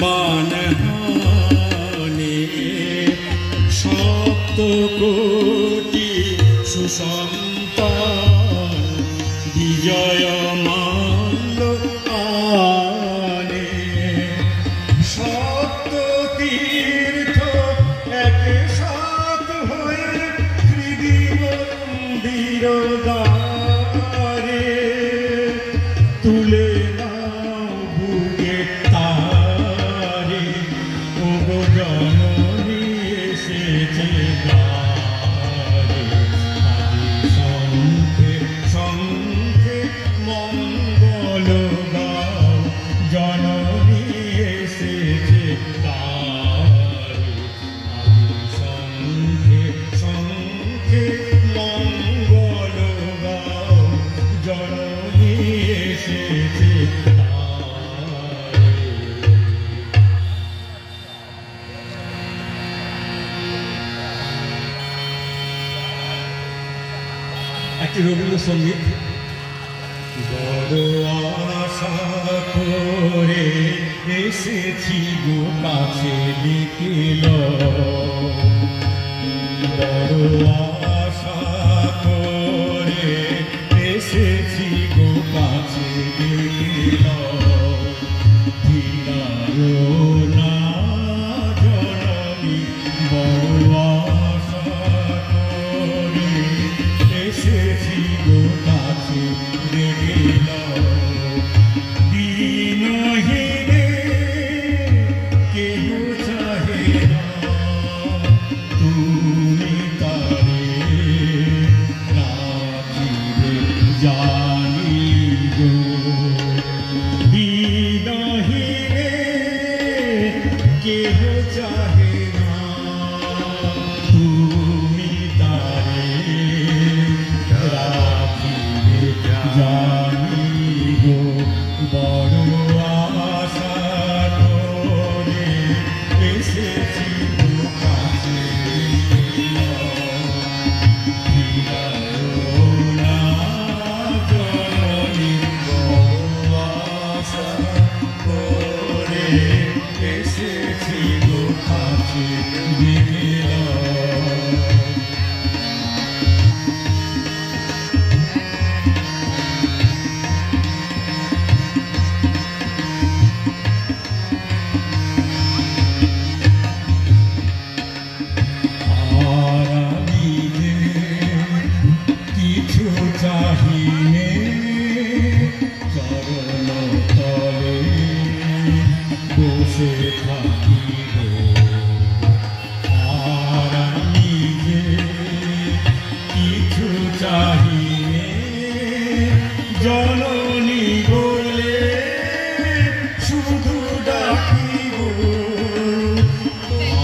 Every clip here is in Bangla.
মানহানে সপ্ত কোটি সুসন্তান বিজয় মাল্য আনে সপ্ত তীর্থ একসাথ হয়ে হৃদি মন্দির দ্বারে তুলে একটি রবীন্দ্রসঙ্গীত। বড় আশা করে এসেছি গো কাছে বিকেল, বড় আশা করে এসেছি গো কাছে বিকেল, না জননী বড় আশা করে এসেছি গো কাছে বিকেল, দিনহীনে কেহ চাহে না তুমি তারে রাখিবে জানি গো, দিনহীনে কেহ চাহে না তুমি তারে রাখিবে জানি গো, বড় আশা করে এসেছি গো কাছে না জননী, বড় আশা করে এসেছি গো কাছে বিকেল। কিছু চাহিনে চরণ তলে বসে থাকিব, আর নিজে কিছু চাহিনে জননী বলে শুধু ডাকিব,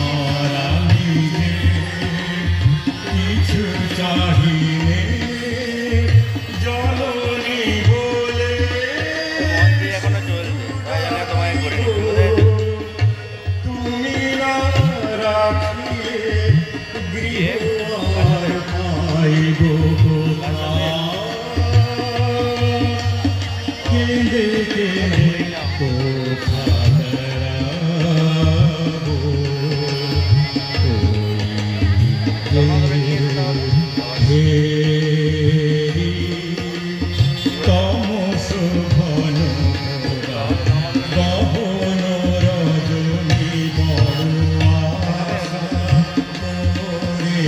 আর নিজে কিছু চাহিনে জননী বলে তুমি না রাখিলে গৃহে পাইব কেঁদে কেঁদে কোথা বেড়াবো, তমস ঘন গহন রজনী বড় আশা করে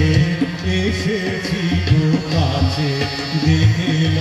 এসেছি গো কাছে বিকেল।